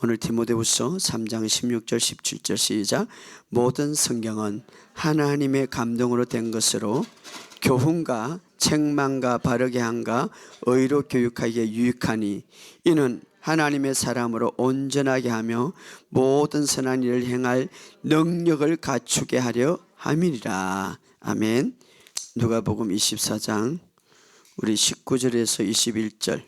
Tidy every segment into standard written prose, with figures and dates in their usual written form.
오늘 디모데후서 3장 16절 17절 시작. 모든 성경은 하나님의 감동으로 된 것으로 교훈과 책망과 바르게 함과 의로 교육하기에 유익하니 이는 하나님의 사람으로 온전하게 하며 모든 선한 일을 행할 능력을 갖추게 하려 함이니라. 아멘. 누가복음 24장 우리 19절에서 21절.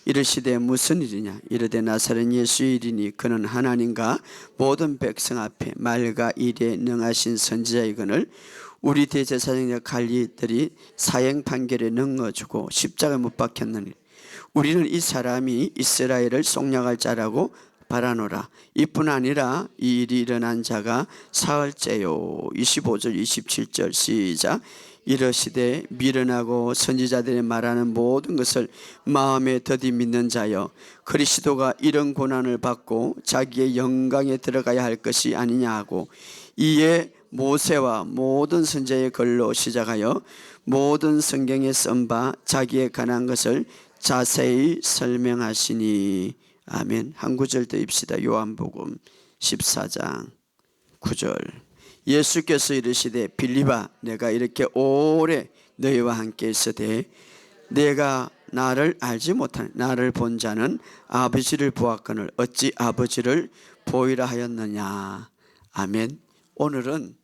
이르시되 무슨 일이냐? 이르되 나사렛 예수의 일이니 그는 하나님과 모든 백성 앞에 말과 일에 능하신 선지자이거늘 우리 대제사장과 관리들이 사형 판결에 능어주고 십자가에 못 박혔느니 우리는 이 사람이 이스라엘을 속량할 자라고 바라노라. 이뿐 아니라 이 일이 일어난 자가 사흘째요. 25절 27절 시작. 이르시되 미련하고 선지자들이 말하는 모든 것을 마음에 더디 믿는 자여, 그리스도가 이런 고난을 받고 자기의 영광에 들어가야 할 것이 아니냐 하고, 이에 모세와 모든 선지자의 글로 시작하여 모든 성경에 쓴 바 자기의 관한 것을 자세히 설명하시니. 아멘. 한 구절 더 입시다. 요한복음 14장 9절. 예수께서 이르시되 빌립아, 내가 이렇게 오래 너희와 함께 있으되 내가 나를 알지 못하는 나를 본 자는 아버지를 보았거늘 어찌 아버지를 보이라 하였느냐. 아멘. 오늘은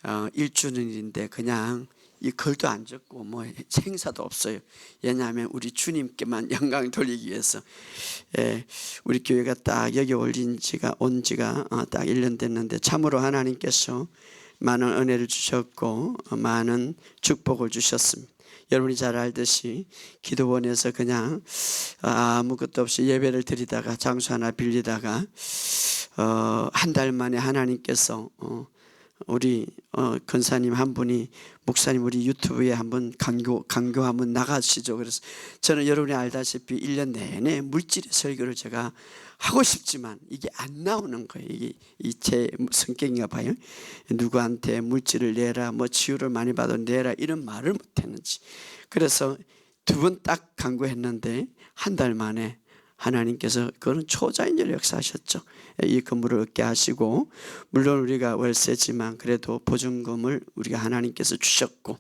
1주년인데 그냥 이 글도 안 적고 뭐 행사도 없어요. 왜냐하면 우리 주님께만 영광 돌리기 위해서. 우리 교회가 딱 여기 온 지가 딱 1년 됐는데 참으로 하나님께서 많은 은혜를 주셨고 많은 축복을 주셨습니다. 여러분이 잘 알듯이 기도원에서 그냥 아무것도 없이 예배를 드리다가 장소 하나 빌리다가 한 달 만에 하나님께서 우리 권사님 한 분이 목사님 우리 유튜브에 한번 강교 한번 나가시죠. 그래서 저는 여러분이 알다시피 1년 내내 물질의 설교를 제가 하고 싶지만 이게 안 나오는 거예요. 이게 제 성격인가 봐요. 누구한테 물질을 내라, 뭐 치유를 많이 받아 내라 이런 말을 못했는지. 그래서 2번 딱 강구했는데 한 달 만에 하나님께서 그거는 초자연적으로 역사하셨죠. 이 건물을 얻게 하시고, 물론 우리가 월세지만 그래도 보증금을 우리가 하나님께서 주셨고,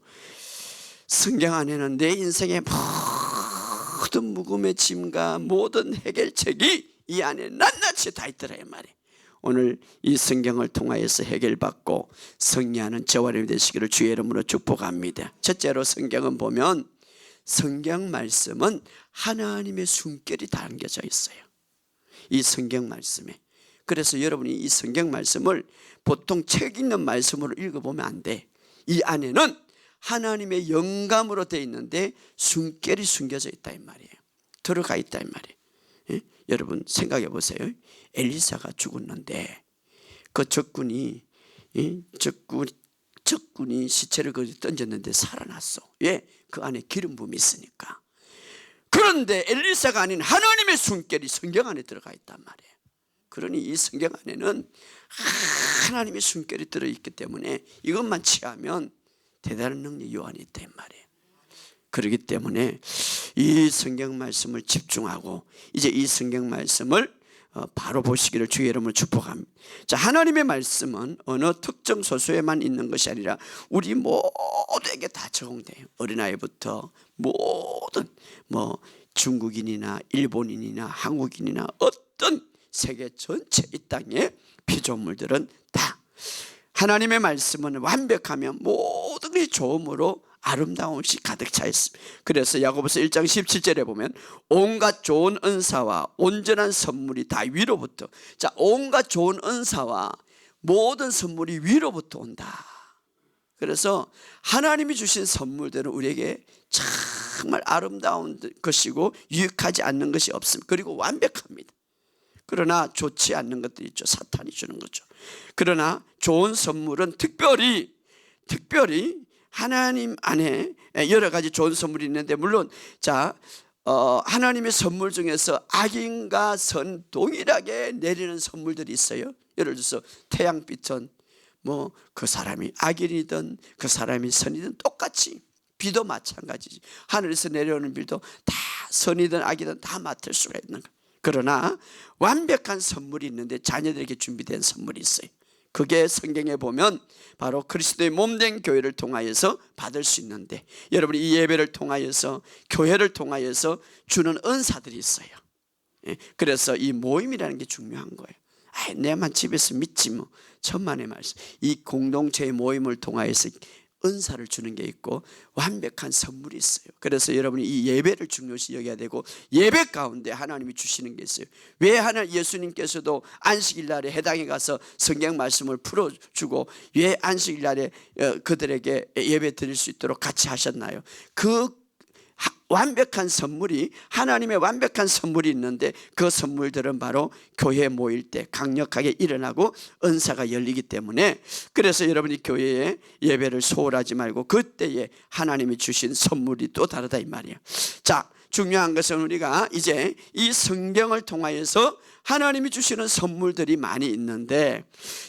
성경 안에는 내 인생의 모든 묵음의 짐과 모든 해결책이 이 안에 낱낱이 다 있더라 이 말이에요. 오늘 이 성경을 통하여서 해결받고 승리하는 저와 여러분이 되시기를 주의 이름으로 축복합니다. 첫째로 성경은 보면 성경 말씀은 하나님의 숨결이 담겨져 있어요. 이 성경 말씀에. 그래서 여러분이 이 성경 말씀을 보통 책 읽는 말씀으로 읽어보면 안 돼. 이 안에는 하나님의 영감으로 되어 있는데 숨결이 숨겨져 있다 이 말이에요. 들어가 있다 이 말이에요. 예? 여러분 생각해 보세요. 엘리사가 죽었는데 그 적군이 시체를 거기 던졌는데 살아났어. 왜? 그 안에 기름 부음이 있으니까. 그런데 엘리사가 아닌 하나님의 숨결이 성경 안에 들어가 있단 말이에요. 그러니 이 성경 안에는 하나님의 숨결이 들어있기 때문에 이것만 취하면 대단한 능력 요한이 있다 이 말이에요. 그렇기 때문에 이 성경 말씀을 집중하고 이제 이 성경 말씀을 바로 보시기를 주의 이름으로 축복합니다. 자, 하나님의 말씀은 어느 특정 소수에만 있는 것이 아니라 우리 모두에게 다 적용돼요. 어린아이부터 모든 중국인이나 일본인이나 한국인이나 어떤 세계 전체 이 땅의 피조물들은 다 하나님의 말씀은 완벽하면 모든 것이 좋음으로 아름다운 것이 가득 차 있습니다. 그래서 야고보서 1장 17절에 보면 온갖 좋은 은사와 온전한 선물이 다 위로부터. 자, 온갖 좋은 은사와 모든 선물이 위로부터 온다. 그래서 하나님이 주신 선물들은 우리에게 정말 아름다운 것이고 유익하지 않는 것이 없습니다. 그리고 완벽합니다. 그러나 좋지 않는 것들이 있죠. 사탄이 주는 거죠. 그러나 좋은 선물은 특별히 하나님 안에 여러 가지 좋은 선물이 있는데, 물론 하나님의 선물 중에서 악인과 선 동일하게 내리는 선물들이 있어요. 예를 들어서 태양빛은 그 사람이 악인이든 그 사람이 선이든 똑같이, 비도 마찬가지지. 하늘에서 내려오는 비도 다 선이든 악이든 다 맡을 수가 있는 거예요. 그러나 완벽한 선물이 있는데 자녀들에게 준비된 선물이 있어요. 그게 성경에 보면 바로 그리스도의 몸된 교회를 통하여서 받을 수 있는데, 여러분이 이 예배를 통하여서 교회를 통하여서 주는 은사들이 있어요. 그래서 이 모임이라는 게 중요한 거예요. 내만 집에서 믿지 뭐, 천만의 말씀. 이 공동체의 모임을 통하여서 은사를 주는 게 있고 완벽한 선물이 있어요. 그래서 여러분이 이 예배를 중요시 여겨야 되고, 예배 가운데 하나님이 주시는 게 있어요. 왜 예수님께서도 안식일날에 해당에 가서 성경 말씀을 풀어주고 왜 안식일날에 그들에게 예배 드릴 수 있도록 같이 하셨나요? 그 완벽한 선물이, 하나님의 완벽한 선물이 있는데 그 선물들은 바로 교회에 모일 때 강력하게 일어나고 은사가 열리기 때문에, 그래서 여러분이 교회에 예배를 소홀하지 말고 그때에 하나님이 주신 선물이 또 다르다 이 말이에요. 자, 중요한 것은 우리가 이제 이 성경을 통하여서 하나님이 주시는 선물들이 많이 있는데,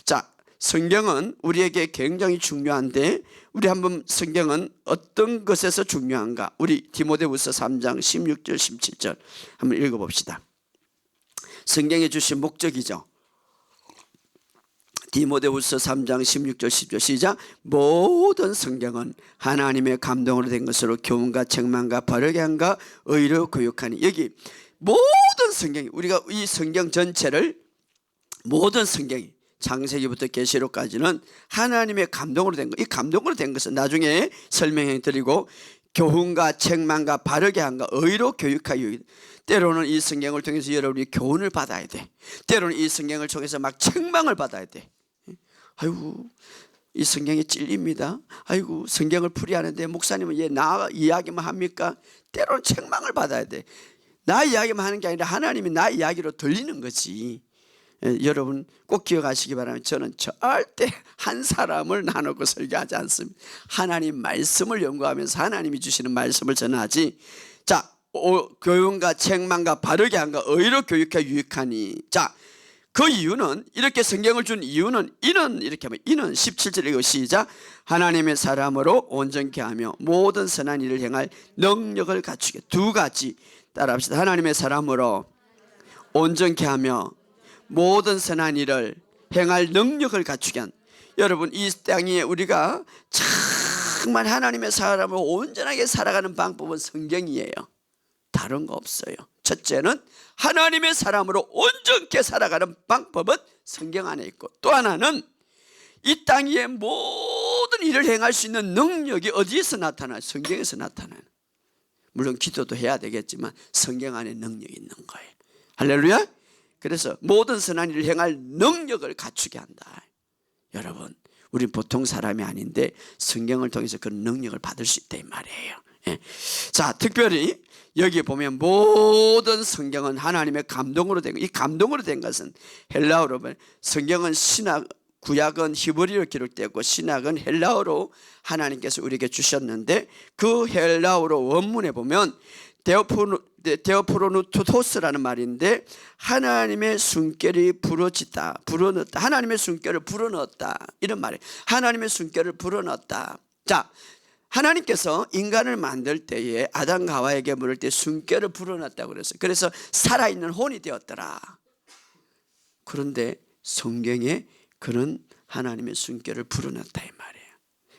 자, 성경은 우리에게 굉장히 중요한데, 우리 한번 성경은 어떤 것에서 중요한가, 우리 디모데후서 3장 16절 17절 한번 읽어봅시다. 성경에 주신 목적이죠. 디모데후서 3장 16절 17절 시작. 모든 성경은 하나님의 감동으로 된 것으로 교훈과 책망과 바르게 함과 의로 교육하니. 여기 모든 성경이, 우리가 이 성경 전체를, 모든 성경이 창세기부터 계시록까지는 하나님의 감동으로 된 것, 이 감동으로 된 것은 나중에 설명해 드리고, 교훈과 책망과 바르게 함과 의로 교육하여. 때로는 이 성경을 통해서 여러분이 교훈을 받아야 돼. 때로는 이 성경을 통해서 막 책망을 받아야 돼. 아이고, 이 성경에 찔립니다. 아이고, 성경을 풀이하는데 목사님은 얘 나 이야기만 합니까? 때로는 책망을 받아야 돼. 나 이야기만 하는 게 아니라 하나님이 나 이야기로 들리는 거지. 여러분 꼭 기억하시기 바랍니다. 저는 절대 한 사람을 나누고 설교하지 않습니다. 하나님 말씀을 연구하면서 하나님이 주시는 말씀을 전하지. 자, 교훈과 책망과 바르게 함과 의로 교육하여 유익하니. 자, 그 이유는, 이렇게 성경을 준 이유는, 이는 이렇게 하면, 이는 17절 읽어 시작. 하나님의 사람으로 온전케 하며 모든 선한 일을 행할 능력을 갖추게. 두 가지 따라합시다. 하나님의 사람으로 온전케 하며 모든 선한 일을 행할 능력을 갖추게 한. 여러분, 이 땅에 우리가 정말 하나님의 사람으로 온전하게 살아가는 방법은 성경이에요. 다른 거 없어요. 첫째는 하나님의 사람으로 온전케 살아가는 방법은 성경 안에 있고, 또 하나는 이 땅 위에 모든 일을 행할 수 있는 능력이 어디에서 나타나요? 성경에서 나타나요. 물론 기도도 해야 되겠지만 성경 안에 능력이 있는 거예요. 할렐루야. 그래서 모든 선한 일을 행할 능력을 갖추게 한다. 여러분, 우린 보통 사람이 아닌데 성경을 통해서 그런 능력을 받을 수 있다 이 말이에요. 예. 자, 특별히 여기 보면 모든 성경은 하나님의 감동으로 된 것. 이 감동으로 된 것은 헬라어로, 성경은 신학, 구약은 히브리어로 기록되고 신학은 헬라어로 하나님께서 우리에게 주셨는데, 그 헬라어로 원문에 보면 데오프로누토스라는 말인데, 하나님의 숨결이 불어넣었다, 하나님의 숨결을 불어넣었다, 이런 말이에요. 하나님의 숨결을 불어넣었다. 자, 하나님께서 인간을 만들 때에 아담과 하와에게 물을 때 숨결을 불어넣었다고 그랬어요. 그래서 살아있는 혼이 되었더라. 그런데 성경에 그런 하나님의 숨결을 불어넣었다 이 말이에요.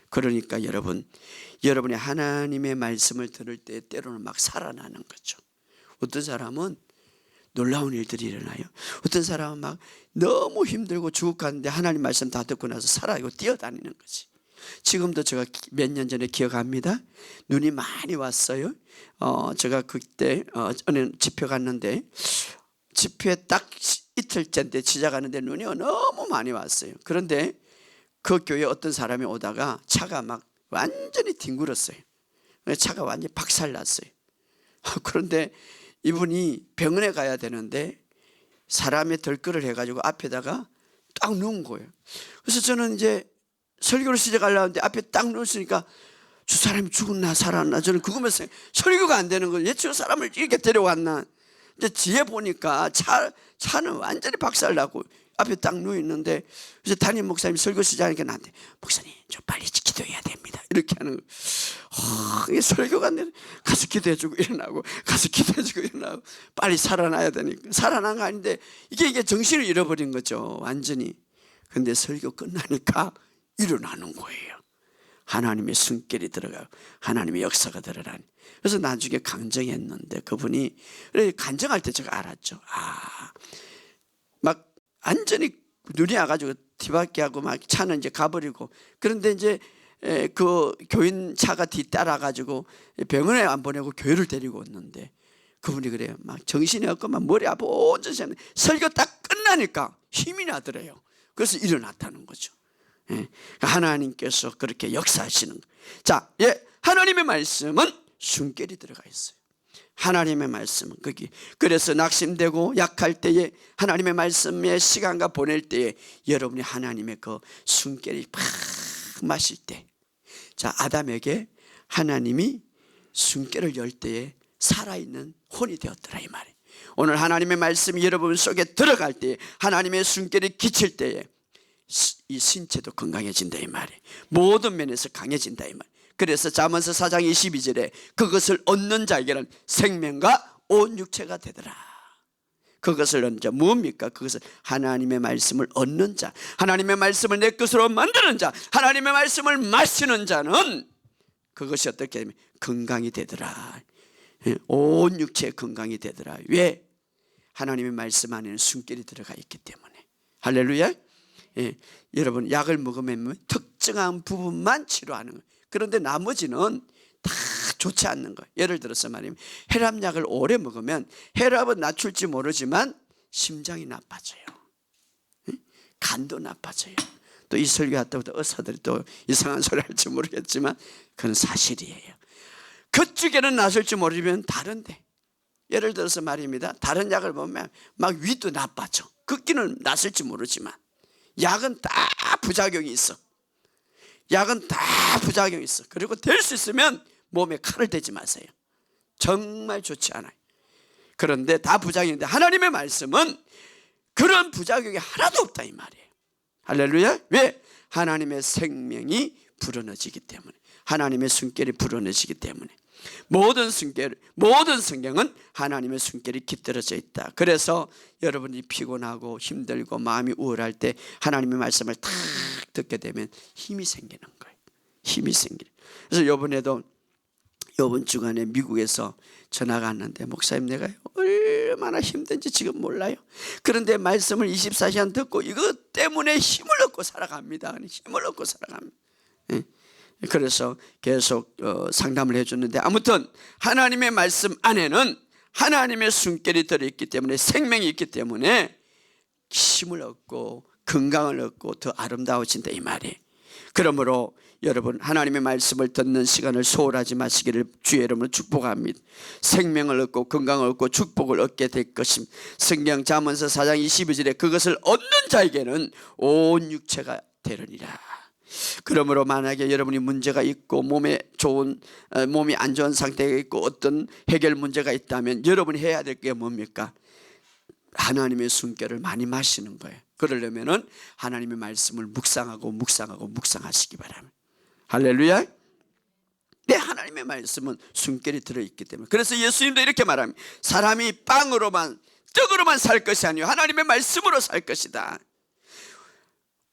그러니까 여러분이 하나님의 말씀을 들을 때 때로는 막 살아나는 거죠. 어떤 사람은 놀라운 일들이 일어나요. 어떤 사람은 막 너무 힘들고 죽어가는데 하나님 말씀 다 듣고 나서 살아있고 뛰어다니는 거지. 지금도 제가 몇 년 전에 기억합니다. 눈이 많이 왔어요. 제가 그때 어느 집회 갔는데, 집회 딱 이틀째인데 시작하는데 눈이 너무 많이 왔어요. 그런데 그 교회에 어떤 사람이 오다가 차가 막 완전히 뒹굴었어요. 차가 완전히 박살났어요. 그런데 이분이 병원에 가야 되는데 사람의 덜끌을 해가지고 앞에다가 딱 누운 거예요. 그래서 저는 이제 설교를 시작하려는데 앞에 딱 누웠으니까 저 사람이 죽었나 살았나, 저는 그거면서 설교가 안 되는 거예요. 저 사람을 이렇게 데려왔나. 이제 뒤에 보니까 차는 완전히 박살나고 앞에 딱 누워 있는데, 그래서 담임 목사님 설교 시작하니까 나한테 목사님 좀 빨리 기도해야 됩니다 이렇게 하는 거. 이게 설교가 안 돼. 가서 기도해주고 일어나고, 가서 기도해주고 일어나고, 빨리 살아나야 되니까. 살아난 거 아닌데 이게 정신을 잃어버린 거죠, 완전히. 근데 설교 끝나니까 일어나는 거예요. 하나님의 숨결이 들어가고 하나님의 역사가 들어가니. 그래서 나중에 간증했는데 그분이, 간증할 때 제가 알았죠. 막 완전히 눈이 와가지고 뒤바퀴하고 막 차는 이제 가버리고, 그런데 이제 그 교인 차가 뒤따라가지고 병원에 안 보내고 교회를 데리고 왔는데, 그분이 그래요. 막 정신이 없고 막 머리 아프고 온전히 설교 딱 끝나니까 힘이 나더래요. 그래서 일어났다는 거죠. 하나님께서 그렇게 역사하시는 거예요. 자, 하나님의 말씀은 숨결이 들어가 있어요. 하나님의 말씀은 거기. 그래서 낙심되고 약할 때에 하나님의 말씀에 시간과 보낼 때에 여러분이 하나님의 그 숨결이 팍 마실 때, 자, 아담에게 하나님이 숨결을 열 때에 살아있는 혼이 되었더라 이 말이에요. 오늘 하나님의 말씀이 여러분 속에 들어갈 때에, 하나님의 숨결이 끼칠 때에 이 신체도 건강해진다 이 말이에요. 모든 면에서 강해진다 이 말이에요. 그래서 잠언서 4장 22절에 그것을 얻는 자에게는 생명과 온 육체가 되더라. 그것을 얻는 자 뭡니까? 그것을 하나님의 말씀을 얻는 자, 하나님의 말씀을 내 것으로 만드는 자, 하나님의 말씀을 마시는 자는 그것이 어떻게 되면 건강이 되더라. 온 육체의 건강이 되더라. 왜? 하나님의 말씀 안에는 숨결이 들어가 있기 때문에. 할렐루야. 여러분, 약을 먹으면 특정한 부분만 치료하는 거예요. 그런데 나머지는 다 좋지 않는 거예요. 예를 들어서 말이면 혈압약을 오래 먹으면 혈압은 낮출지 모르지만 심장이 나빠져요. 간도 나빠져요. 또 이 설교했다고 의사들이 또 이상한 소리 할지 모르겠지만 그건 사실이에요. 그쪽에는 낫을지 모르면 다른데, 예를 들어서 말입니다, 다른 약을 먹으면 막 위도 나빠져. 걷기는 낫을지 모르지만 약은 다 부작용이 있어. 약은 다 부작용이 있어. 그리고 될 수 있으면 몸에 칼을 대지 마세요. 정말 좋지 않아요. 그런데 다 부작용인데 하나님의 말씀은 그런 부작용이 하나도 없다 이 말이에요. 할렐루야. 왜? 하나님의 생명이 불어넣어지기 때문에, 하나님의 숨결이 불어넣어지기 때문에. 모든 성경은 하나님의 숨결이 깃들어져 있다. 그래서 여러분이 피곤하고 힘들고 마음이 우울할 때 하나님의 말씀을 탁 듣게 되면 힘이 생기는 거예요. 힘이 생기는. 그래서 이번 주간에 미국에서 전화가 왔는데, 목사님 내가 얼마나 힘든지 지금 몰라요. 그런데 말씀을 24시간 듣고 이것 때문에 힘을 얻고 살아갑니다. 힘을 얻고 살아갑니다. 그래서 계속 상담을 해줬는데, 아무튼 하나님의 말씀 안에는 하나님의 숨결이 들어있기 때문에, 생명이 있기 때문에 힘을 얻고 건강을 얻고 더 아름다워진다 이 말이에요. 그러므로 여러분, 하나님의 말씀을 듣는 시간을 소홀하지 마시기를 주의 이름으로 축복합니다. 생명을 얻고 건강을 얻고 축복을 얻게 될 것입니다. 성경 잠언서 4장 22절에 그것을 얻는 자에게는 온 육체가 되느니라. 그러므로 만약에 여러분이 문제가 있고 몸이 안 좋은 상태가 있고 어떤 해결 문제가 있다면 여러분이 해야 될 게 뭡니까? 하나님의 숨결을 많이 마시는 거예요. 그러려면은 하나님의 말씀을 묵상하시기 바랍니다. 할렐루야. 네, 하나님의 말씀은 숨결이 들어있기 때문에. 그래서 예수님도 이렇게 말합니다. 사람이 떡으로만 살 것이 아니요 하나님의 말씀으로 살 것이다.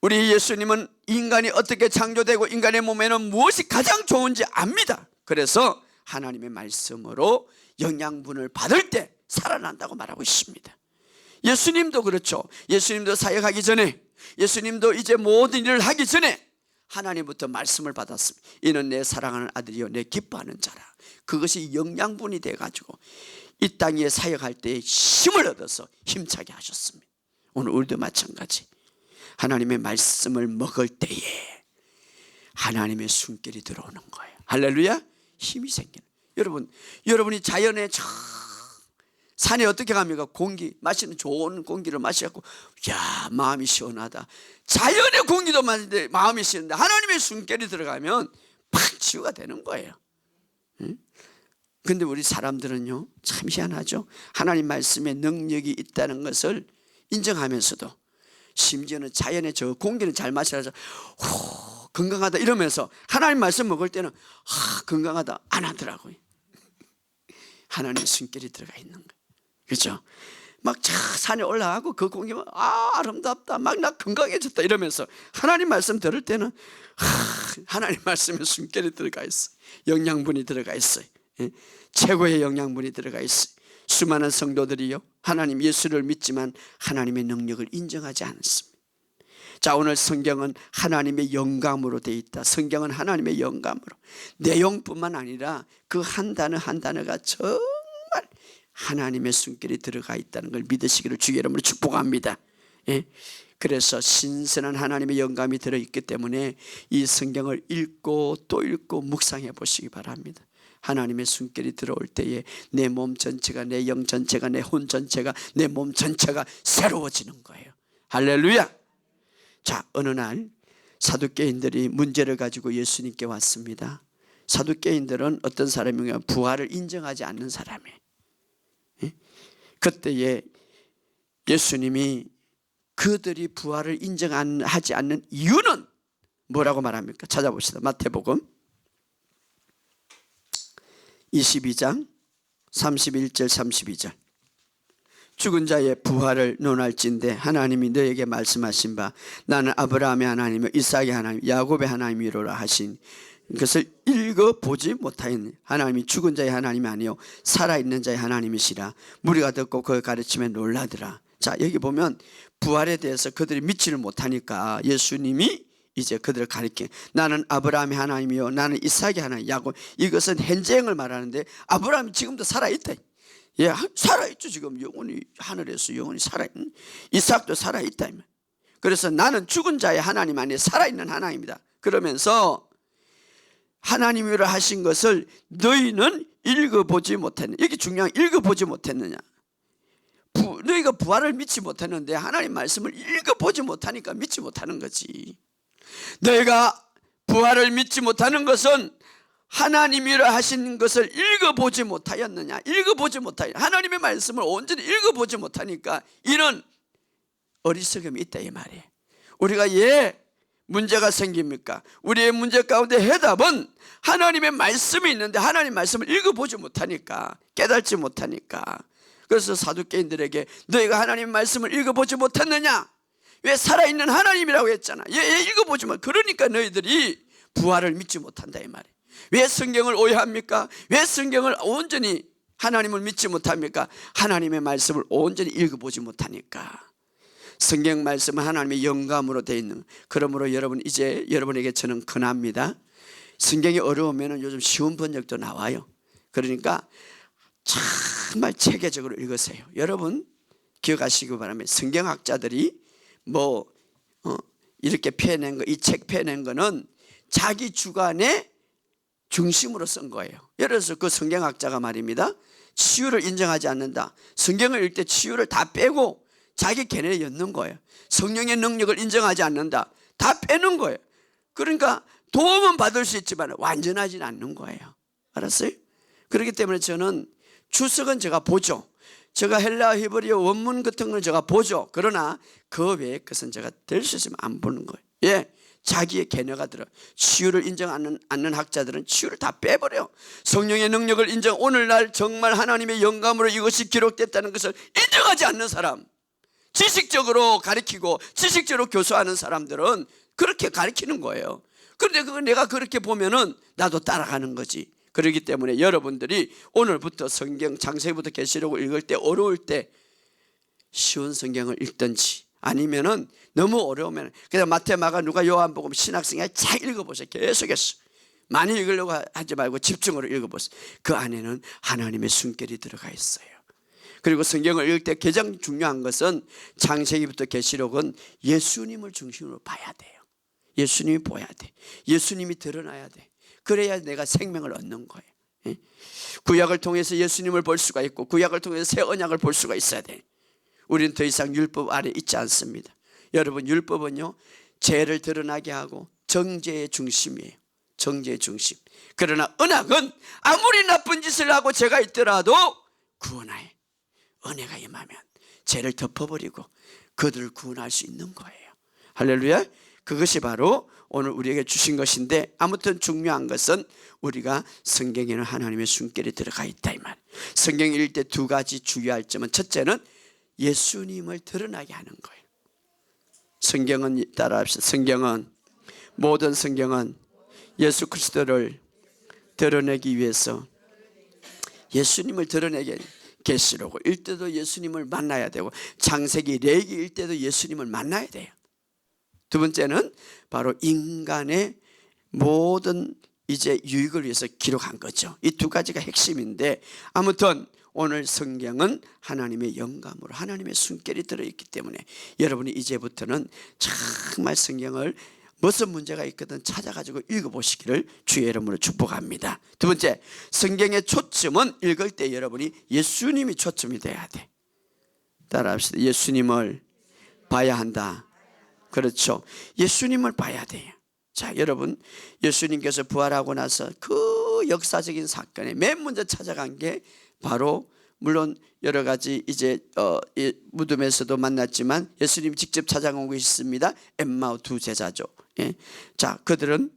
우리 예수님은 인간이 어떻게 창조되고 인간의 몸에는 무엇이 가장 좋은지 압니다. 그래서 하나님의 말씀으로 영양분을 받을 때 살아난다고 말하고 있습니다. 예수님도 그렇죠. 예수님도 사역하기 전에, 예수님도 이제 모든 일을 하기 전에 하나님부터 말씀을 받았습니다. 이는 내 사랑하는 아들이요 내 기뻐하는 자라. 그것이 영양분이 돼가지고 이 땅에 사역할 때 힘을 얻어서 힘차게 하셨습니다. 오늘 우리도 마찬가지. 하나님의 말씀을 먹을 때에 하나님의 숨결이 들어오는 거예요. 할렐루야. 힘이 생기는. 여러분이 자연에 산에 어떻게 갑니까? 마시는 좋은 공기를 마셔갖고 야 마음이 시원하다. 자연의 공기도 마시는데 마음이 시원한데 하나님의 숨결이 들어가면 팍 치유가 되는 거예요. 응? 근데 우리 사람들은요 참 희한하죠. 하나님 말씀에 능력이 있다는 것을 인정하면서도 심지어는 자연의 저 공기는 잘 마시라서 건강하다 이러면서 하나님 말씀 먹을 때는 건강하다 안 하더라고요. 하나님의 숨결이 들어가 있는 거예요. 그렇죠? 막 산에 올라가고 그 공기만 아름답다 막 나 건강해졌다 이러면서 하나님 말씀 들을 때는 하나님 말씀에 숨결이 들어가 있어요. 영양분이 들어가 있어요. 최고의 영양분이 들어가 있어요. 수많은 성도들이요 하나님 예수를 믿지만 하나님의 능력을 인정하지 않습니다. 자, 오늘 성경은 하나님의 영감으로 되어 있다. 성경은 하나님의 영감으로 내용뿐만 아니라 그 한 단어 한 단어가 정말 하나님의 숨결이 들어가 있다는 걸 믿으시기를 주의 이름으로 축복합니다. 그래서 신선한 하나님의 영감이 들어있기 때문에 이 성경을 읽고 또 읽고 묵상해 보시기 바랍니다. 하나님의 숨결이 들어올 때에 내 몸 전체가, 내 영 전체가, 내 혼 전체가, 내 몸 전체가 새로워지는 거예요. 할렐루야. 자, 어느 날 사두개인들이 문제를 가지고 예수님께 왔습니다. 사두개인들은 어떤 사람이냐, 부활을 인정하지 않는 사람이에요. 그때에 예수님이 그들이 부활을 인정하지 않는 이유는 뭐라고 말합니까? 찾아봅시다. 마태복음 22장 31절 32절. 죽은 자의 부활을 논할진대 하나님이 너에게 말씀하신 바 나는 아브라함의 하나님이요 이삭의 하나님 야곱의 하나님이로라 하신 그것을 읽어보지 못하였느냐. 하나님이 죽은 자의 하나님이 아니요 살아있는 자의 하나님이시라. 무리가 듣고 그의 가르침에 놀라더라. 자, 여기 보면 부활에 대해서 그들이 믿지를 못하니까 예수님이 이제 그들을 가리켜 나는 아브라함의 하나님이요 나는 이삭의 하나님 야곱. 이것은 현재형을 말하는데 아브라함이 지금도 살아있다. 예, 살아있죠. 지금 영원히 하늘에서 영원히 살아있는 이삭도 살아있다. 그래서 나는 죽은 자의 하나님 아니에요 살아있는 하나님이다. 그러면서 하나님이라 하신 것을 너희는 읽어보지 못했느냐. 이게 중요한 읽어보지 못했느냐. 너희가 부활을 믿지 못했는데 하나님 말씀을 읽어보지 못하니까 믿지 못하는 거지. 너희가 부활을 믿지 못하는 것은 하나님이라 하신 것을 읽어보지 못하였느냐. 읽어보지 못하여 하나님의 말씀을 온전히 읽어보지 못하니까 이런 어리석음이 있다 이 말이에요. 우리가 문제가 생깁니까? 우리의 문제 가운데 해답은 하나님의 말씀이 있는데 하나님 말씀을 읽어보지 못하니까 깨닫지 못하니까. 그래서 사두개인들에게 너희가 하나님의 말씀을 읽어보지 못했느냐? 왜 살아있는 하나님이라고 했잖아. 읽어보지 못. 그러니까 너희들이 부활을 믿지 못한다 이 말이에요. 왜 성경을 오해합니까? 왜 성경을 온전히 하나님을 믿지 못합니까? 하나님의 말씀을 온전히 읽어보지 못하니까. 성경 말씀은 하나님의 영감으로 되어 있는. 그러므로 여러분 이제 여러분에게 저는 권합니다. 성경이 어려우면 요즘 쉬운 번역도 나와요. 그러니까 정말 체계적으로 읽으세요. 여러분 기억하시기 바랍니다. 성경학자들이 이렇게 펴낸 거, 이 책 펴낸 거는 자기 주관의 중심으로 쓴 거예요. 예를 들어서 그 성경학자가 말입니다. 치유를 인정하지 않는다. 성경을 읽을 때 치유를 다 빼고 자기 견해에 엮는 거예요. 성령의 능력을 인정하지 않는다. 다 빼는 거예요. 그러니까 도움은 받을 수 있지만 완전하지는 않는 거예요. 알았어요? 그렇기 때문에 저는 주석은 제가 보죠. 제가 헬라 히브리어 원문 같은 건 제가 보죠. 그러나 그 외의 것은 제가 될 수 있으면 안 보는 거예요. 예, 자기의 견해가 들어. 치유를 인정하지 않는 학자들은 치유를 다 빼버려. 성령의 능력을 인정, 오늘날 정말 하나님의 영감으로 이것이 기록됐다는 것을 인정하지 않는 사람, 지식적으로 가르치고 지식적으로 교수하는 사람들은 그렇게 가르치는 거예요. 그런데 그거 내가 그렇게 보면은 나도 따라가는 거지. 그렇기 때문에 여러분들이 오늘부터 성경 창세기부터 계시록을 읽을 때 어려울 때 쉬운 성경을 읽든지 아니면은 너무 어려우면 그냥 마태, 마가, 누가, 요한복음, 신약성경 잘 읽어보세요. 계속해서 많이 읽으려고 하지 말고 집중으로 읽어보세요. 그 안에는 하나님의 숨결이 들어가 있어요. 그리고 성경을 읽을 때 가장 중요한 것은 창세기부터 계시록은 예수님을 중심으로 봐야 돼요. 예수님이 보여야 돼. 예수님이 드러나야 돼. 그래야 내가 생명을 얻는 거예요. 구약을 통해서 예수님을 볼 수가 있고 구약을 통해서 새 언약을 볼 수가 있어야 돼. 우리는 더 이상 율법 아래 있지 않습니다. 여러분 율법은요 죄를 드러나게 하고 정죄의 중심이에요. 정죄의 중심. 그러나 언약은 아무리 나쁜 짓을 하고 죄가 있더라도 구원하에 은혜가 임하면 죄를 덮어버리고 그들을 구원할 수 있는 거예요. 할렐루야. 그것이 바로 오늘 우리에게 주신 것인데, 아무튼 중요한 것은 우리가 성경에는 하나님의 숨결이 들어가 있다 이 말. 성경 읽을 때 두 가지 주의할 점은, 첫째는 예수님을 드러나게 하는 거예요. 성경은, 따라합시다. 모든 성경은 예수 그리스도를 드러내기 위해서, 예수님을 드러내게, 계시록 일 때도 예수님을 만나야 되고, 창세기 레위기 일 때도 예수님을 만나야 돼요. 두 번째는 바로 인간의 모든 이제 유익을 위해서 기록한 거죠. 이 두 가지가 핵심인데, 아무튼 오늘 성경은 하나님의 영감으로 하나님의 숨결이 들어있기 때문에 여러분이 이제부터는 정말 성경을 무슨 문제가 있거든 찾아가지고 읽어보시기를 주의 이름으로 축복합니다. 두 번째, 성경의 초점은 읽을 때 여러분이 예수님이 초점이 돼야 돼. 따라합시다. 예수님을 봐야 한다. 그렇죠. 예수님을 봐야 돼요. 자, 여러분, 예수님께서 부활하고 나서 그 역사적인 사건에 맨 먼저 찾아간 게 바로, 물론 여러 가지 이제 무덤에서도 만났지만 예수님 직접 찾아간 것이 있습니다. 엠마오 두 제자죠. 예. 자, 그들은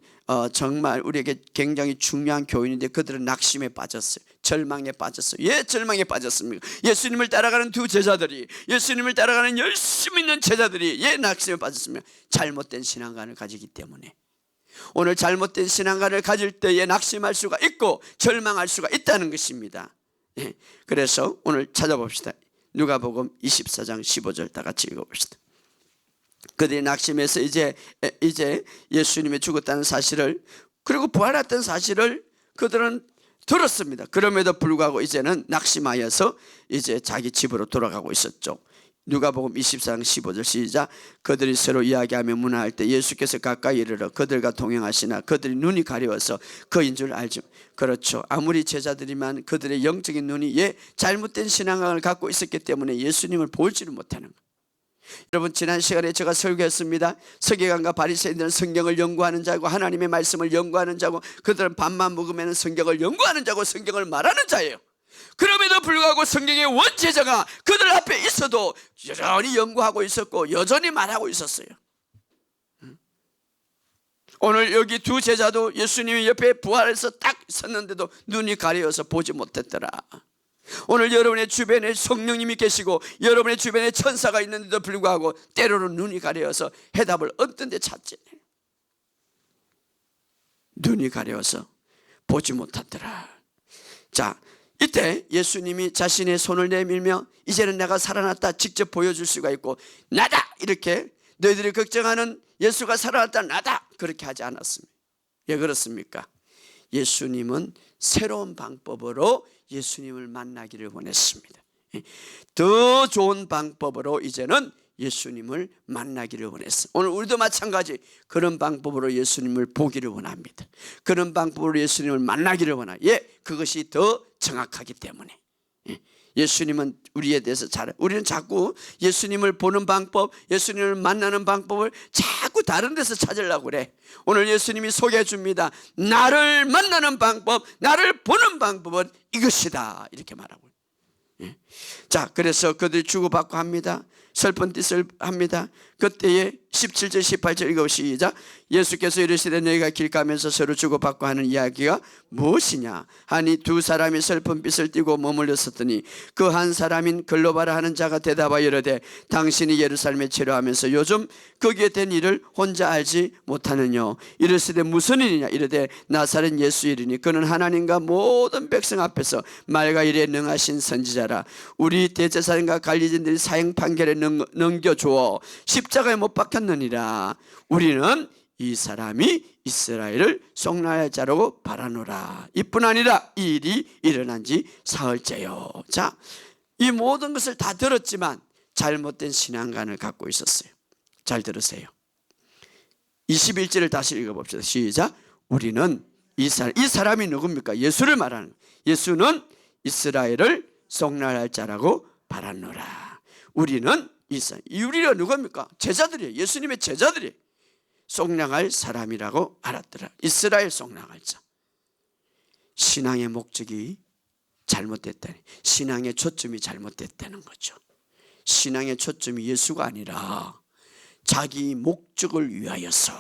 정말 우리에게 굉장히 중요한 교인인데 그들은 낙심에 빠졌어요. 절망에 빠졌어요. 예, 절망에 빠졌습니다. 예수님을 따라가는 두 제자들이, 예수님을 따라가는 열심히 있는 제자들이 예, 낙심에 빠졌습니다. 잘못된 신앙관을 가지기 때문에. 오늘 잘못된 신앙관을 가질 때에 낙심할 수가 있고 절망할 수가 있다는 것입니다. 예. 그래서 오늘 찾아봅시다. 누가복음 24장 15절 다 같이 읽어봅시다. 그들이 낙심해서 이제 예수님이 죽었다는 사실을, 그리고 부활했다는 사실을 그들은 들었습니다. 그럼에도 불구하고 이제는 낙심하여서 이제 자기 집으로 돌아가고 있었죠. 누가복음 24장 15절 시작. 그들이 서로 이야기하며 문화할 때 예수께서 가까이 이르러 그들과 동행하시나 그들이 눈이 가려워서 그인 줄 알지. 그렇죠. 아무리 제자들이면 그들의 영적인 눈이 잘못된 신앙을 갖고 있었기 때문에 예수님을 보지를 못하는 거예요. 여러분, 지난 시간에 제가 설교했습니다. 서기관과 바리새인들은 성경을 연구하는 자고 하나님의 말씀을 연구하는 자고, 그들은 밥만 먹으면 성경을 연구하는 자고 성경을 말하는 자예요. 그럼에도 불구하고 성경의 원제자가 그들 앞에 있어도 여전히 연구하고 있었고 여전히 말하고 있었어요. 오늘 여기 두 제자도 예수님이 옆에 부활해서 딱 섰는데도 눈이 가려워서 보지 못했더라. 오늘 여러분의 주변에 성령님이 계시고 여러분의 주변에 천사가 있는데도 불구하고 때로는 눈이 가려워서 해답을 어떤 데 찾지. 눈이 가려워서 보지 못하더라. 자, 이때 예수님이 자신의 손을 내밀며 이제는 내가 살아났다 직접 보여줄 수가 있고, 나다 이렇게, 너희들이 걱정하는 예수가 살아났다 나다 그렇게 하지 않았습니다. 왜 그렇습니까? 예수님은 새로운 방법으로 예수님을 만나기를 원했습니다. 더 좋은 방법으로 이제는 예수님을 만나기를 원했어요. 오늘 우리도 마찬가지 그런 방법으로 예수님을 보기를 원합니다. 그런 방법으로 예수님을 만나기를 원해요. 그것이 더 정확하기 때문에. 예수님은 우리에 대해서 우리는 자꾸 예수님을 보는 방법, 예수님을 만나는 방법을 자꾸 다른 데서 찾으려고 그래. 오늘 예수님이 소개해 줍니다. 나를 만나는 방법, 나를 보는 방법은 이것이다 이렇게 말하고. 자, 그래서 그들이 주고받고 합니다. 슬픈 뜻을 합니다. 그때에 17절 18절 읽어 시작. 예수께서 이르시되 너희가 길 가면서 서로 주고받고 하는 이야기가 무엇이냐 하니 두 사람이 슬픈 빛을 띠고 머물렀었더니 그 한 사람인 글로바라 하는 자가 대답하여 이르되 당신이 예루살렘에 체류하면서 요즘 거기에 된 일을 혼자 알지 못하느냐. 이르시되 무슨 일이냐. 이르되 나사렛 예수 이르니 그는 하나님과 모든 백성 앞에서 말과 일에 능하신 선지자라. 우리 대제사장과 관리진들이 사형 판결에 넘겨주어 십자가에 못 박혔느니라. 우리는 이 사람이 이스라엘을 속량할 자라고 바라노라. 이뿐 아니라 이 일이 일어난 지 사흘째요. 자, 이 모든 것을 다 들었지만 잘못된 신앙관을 갖고 있었어요. 잘 들으세요. 21절을 다시 읽어봅시다. 시작. 우리는 이 사람이 누굽니까? 예수를 말하는 거예요. 예수는 이스라엘을 속량할 자라고 바라노라. 우리는 우리가 누굽니까? 제자들이에요. 예수님의 제자들이에요. 속량할 사람이라고 알았더라. 이스라엘 속량할 자. 신앙의 목적이 잘못됐다니, 신앙의 초점이 잘못됐다는 거죠. 신앙의 초점이 예수가 아니라 자기 목적을 위하여서,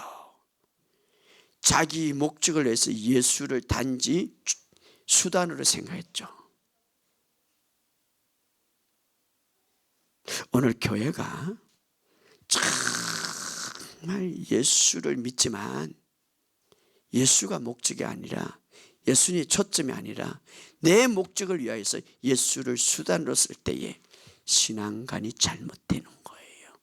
자기 목적을 위해서 예수를 단지 수단으로 생각했죠. 오늘 교회가 정말 예수를 믿지만 예수가 목적이 아니라, 예수님이 초점이 아니라 내 목적을 위하여서 예수를 수단으로 쓸 때에 신앙관이 잘못되는 거예요.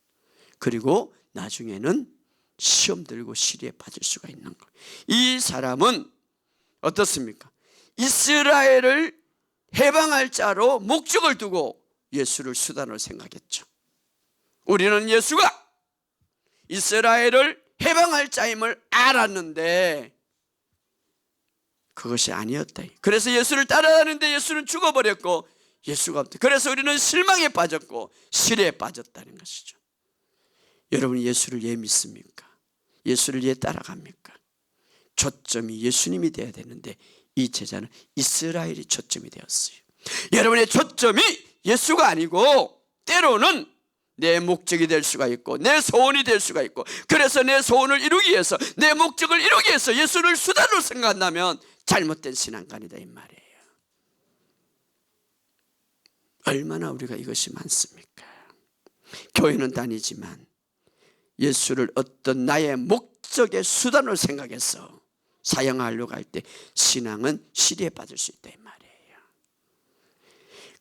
그리고 나중에는 시험 들고 시리에 빠질 수가 있는 거예요. 이 사람은 어떻습니까? 이스라엘을 해방할 자로 목적을 두고 예수를 수단으로 생각했죠. 우리는 예수가 이스라엘을 해방할 자임을 알았는데 그것이 아니었다. 그래서 예수를 따라다니는데 예수는 죽어버렸고 예수가 없다. 그래서 우리는 실망에 빠졌고 시리에 빠졌다는 것이죠. 여러분, 예수를 왜 믿습니까? 예수를 왜 따라갑니까? 초점이 예수님이 되어야 되는데 이 제자는 이스라엘이 초점이 되었어요. 여러분의 초점이 예수가 아니고 때로는 내 목적이 될 수가 있고 내 소원이 될 수가 있고, 그래서 내 소원을 이루기 위해서, 내 목적을 이루기 위해서 예수를 수단으로 생각한다면 잘못된 신앙관이다 이 말이에요. 얼마나 우리가 이것이 많습니까? 교회는 다니지만 예수를 어떤 나의 목적의 수단으로 생각해서 사용하려고 할 때 신앙은 시리에 빠질 수 있다 이 말이에요.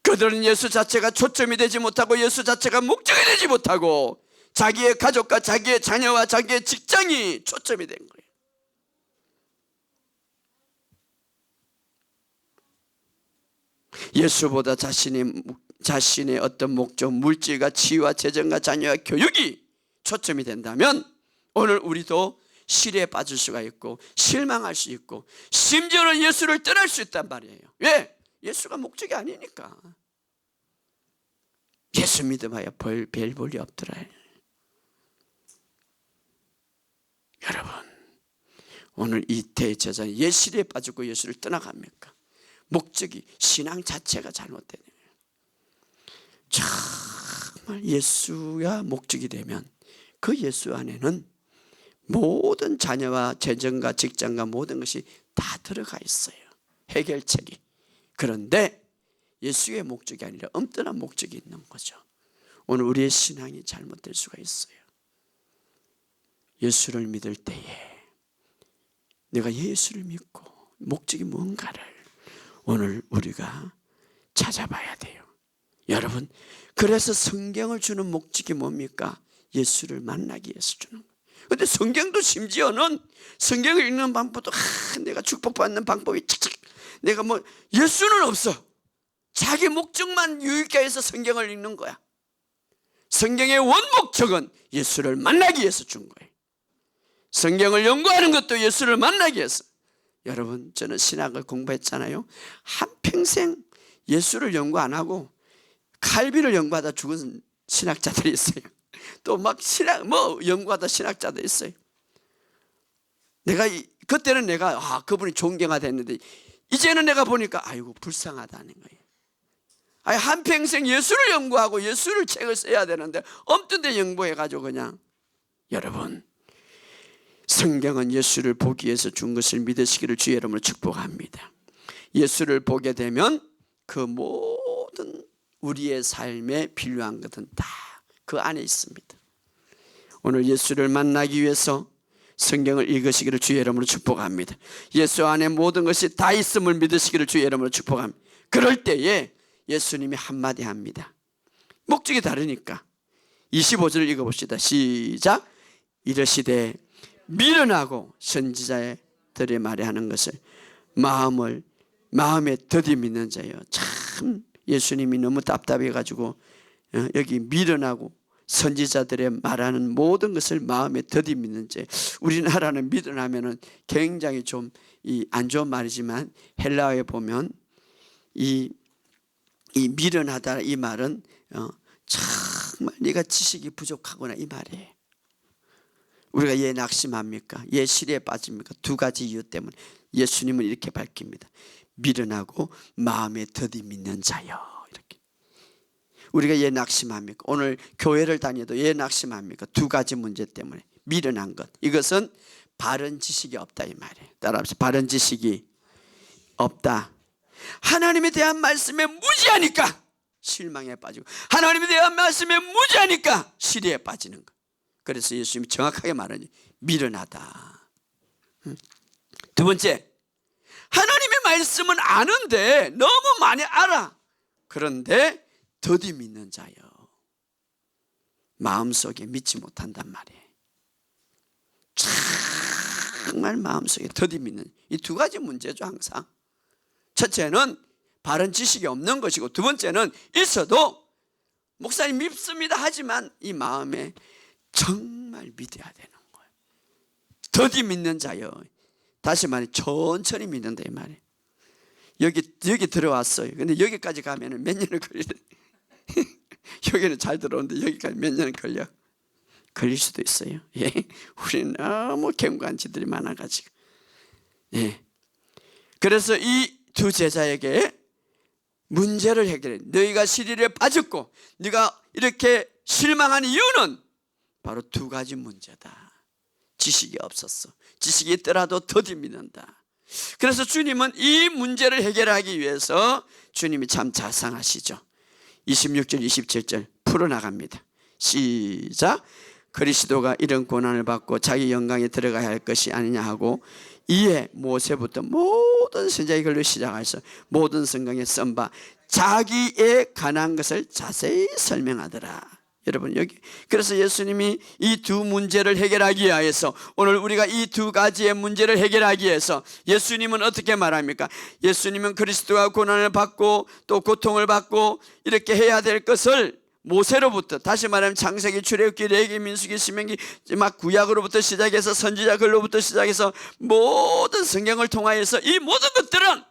그들은 예수 자체가 초점이 되지 못하고 예수 자체가 목적이 되지 못하고 자기의 가족과 자기의 자녀와 자기의 직장이 초점이 된 거예요. 예수보다 자신의 어떤 목적, 물질과 지위와 재정과 자녀와 교육이 초점이 된다면 오늘 우리도 시리에 빠질 수가 있고 실망할 수 있고 심지어는 예수를 떠날 수 있단 말이에요. 왜? 예수가 목적이 아니니까. 예수 믿어봐야 별 볼이 없더라. 여러분, 오늘 이 대제자는 예시리에 빠지고 예수를 떠나갑니까? 목적이, 신앙 자체가 잘못되네요. 정말 예수가 목적이 되면 그 예수 안에는 모든 자녀와 재정과 직장과 모든 것이 다 들어가 있어요. 해결책이. 그런데 예수의 목적이 아니라 엉뚱한 목적이 있는 거죠. 오늘 우리의 신앙이 잘못될 수가 있어요. 예수를 믿을 때에 내가 예수를 믿고 목적이 뭔가를 오늘 우리가 찾아봐야 돼요. 여러분, 그래서 성경을 주는 목적이 뭡니까? 예수를 만나기 위해서 주는 거예요. 그런데 성경도 심지어는 성경을 읽는 방법도 내가 축복받는 방법이 착착, 내가 예수는 없어. 자기 목적만 유익하게 해서 성경을 읽는 거야. 성경의 원목적은 예수를 만나기 위해서 준 거예요. 성경을 연구하는 것도 예수를 만나기 위해서. 여러분, 저는 신학을 공부했잖아요. 한평생 예수를 연구 안 하고 칼빈을 연구하다 죽은 신학자들이 있어요. 또 막 연구하다 신학자도 있어요. 그때는 내가 그분이 존경하다했는데 이제는 내가 보니까 아이고 불쌍하다는 거예요. 한평생 예수를 연구하고 예수를 책을 써야 되는데 없던 데 연구해가지고 그냥. 여러분, 성경은 예수를 보기 위해서 준 것을 믿으시기를 주의 이름으로 축복합니다. 예수를 보게 되면 그 모든 우리의 삶에 필요한 것은 다 그 안에 있습니다. 오늘 예수를 만나기 위해서 성경을 읽으시기를 주의 이름으로 축복합니다. 예수 안에 모든 것이 다 있음을 믿으시기를 주의 이름으로 축복합니다. 그럴 때에 예수님이 한마디 합니다. 목적이 다르니까. 25절을 읽어봅시다. 시작. 이르시되 미련하고 선지자들의 말에 하는 것을 마음에 더디 믿는 자요. 참 예수님이 너무 답답해가지고 여기 미련하고 선지자들의 말하는 모든 것을 마음에 더디 믿는 자. 우리나라는 미련하면은 굉장히 좀 안 좋은 말이지만 헬라어에 보면 이 미련하다 이 말은 정말 네가 지식이 부족하구나 이 말이에요. 우리가 왜 낙심합니까? 왜 시리에 빠집니까? 두 가지 이유 때문에 예수님은 이렇게 밝힙니다. 미련하고 마음에 더디 믿는 자요. 이렇게. 우리가 왜 낙심합니까? 오늘 교회를 다녀도 왜 낙심합니까? 두 가지 문제 때문에. 미련한 것, 이것은 바른 지식이 없다 이 말이에요. 따라합시다. 바른 지식이 없다. 하나님에 대한 말씀에 무지하니까 실망에 빠지고, 하나님에 대한 말씀에 무지하니까 시리에 빠지는 것. 그래서 예수님이 정확하게 말하니 미련하다. 두 번째, 하나님의 말씀은 아는데 너무 많이 알아. 그런데 더디 믿는 자요. 마음속에 믿지 못한단 말이에요. 정말 마음속에 더디 믿는, 이 두 가지 문제죠. 항상 첫째는 바른 지식이 없는 것이고, 두 번째는 있어도 목사님 믿습니다 하지만 이 마음에 정말 믿어야 되는 거예요. 더디 믿는 자요. 다시 말해 천천히 믿는다 이 말이에요. 여기 들어왔어요. 근데 여기까지 가면은 몇 년을 걸리대. 여기는 잘 들어오는데 여기까지 몇 년을 걸릴 수도 있어요. 예. 우리는 너무 경관지들이 많아가지고. 예. 그래서 이 두 제자에게 문제를 해결해. 너희가 시리에 빠졌고 네가 이렇게 실망한 이유는 바로 두 가지 문제다. 지식이 없었어. 지식이 있더라도 더디 믿는다. 그래서 주님은 이 문제를 해결하기 위해서 주님이 참 자상하시죠. 26절 27절 풀어나갑니다. 시작. 그리스도가 이런 고난을 받고 자기 영광에 들어가야 할 것이 아니냐 하고, 이에 모세부터 모든 선지자의 글로 시작해서 모든 성경에 쓴 바 자기에 관한 것을 자세히 설명하더라. 여러분, 여기 그래서 예수님이 이 두 문제를 해결하기 위해서, 오늘 우리가 이 두 가지의 문제를 해결하기 위해서 예수님은 어떻게 말합니까? 예수님은 그리스도가 고난을 받고 또 고통을 받고 이렇게 해야 될 것을 모세로부터, 다시 말하면 창세기, 출애굽기, 레위기, 민수기, 신명기, 막 구약으로부터 시작해서 선지자 글로부터 시작해서 모든 성경을 통하여서 이 모든 것들은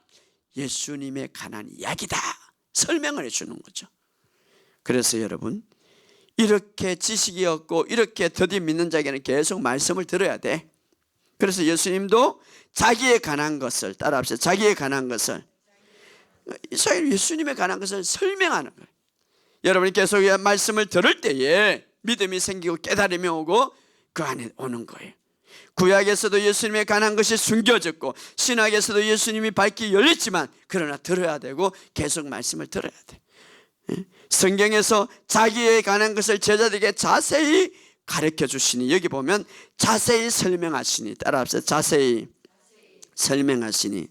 예수님에 관한 이야기다 설명을 해주는 거죠. 그래서 여러분, 이렇게 지식이 없고 이렇게 더디 믿는 자에게는 계속 말씀을 들어야 돼. 그래서 예수님도 자기에 관한 것을, 따라합시다. 자기에 관한 것을, 예수님에 관한 것을 설명하는 거예요. 여러분이 계속 말씀을 들을 때에 믿음이 생기고 깨달음이 오고 그 안에 오는 거예요. 구약에서도 예수님에 관한 것이 숨겨졌고 신약에서도 예수님이 밝히 열렸지만, 그러나 들어야 되고 계속 말씀을 들어야 돼. 성경에서 자기에 관한 것을 제자들에게 자세히 가르쳐 주시니, 여기 보면 자세히 설명하시니, 따라합시다. 자세히 설명하시니,